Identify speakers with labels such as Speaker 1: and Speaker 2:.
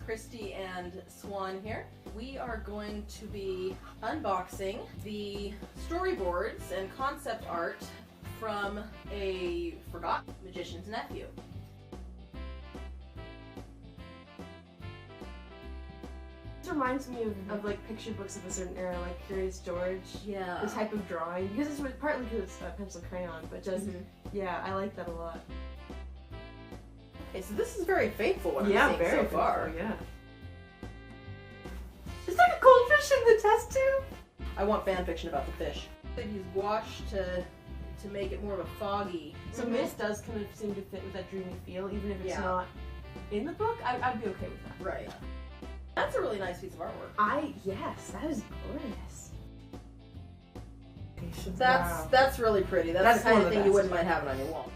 Speaker 1: Christy and Swan here. We are going to be unboxing the storyboards and concept art from a forgotten magician's nephew.
Speaker 2: This reminds me of like picture books of a certain era, like Curious George.
Speaker 1: Yeah.
Speaker 2: The type of drawing, because it's partly because it's pencil and crayon, but just yeah, I like that a lot.
Speaker 1: Okay, so this is very faithful what I'm seeing
Speaker 2: very
Speaker 1: so far.
Speaker 2: faithful, yeah. Is there a goldfish in the test tube?
Speaker 1: I want fan fiction about the fish. They use gouache to make it more of a foggy.
Speaker 2: So mist does kind of seem to fit with that dreamy feel, even if it's not in the book. I'd be okay with that.
Speaker 1: Right. That's a really nice piece of artwork.
Speaker 2: Yes, that is glorious.
Speaker 1: That's really pretty. That's the kind of thing you wouldn't mind having on your wall.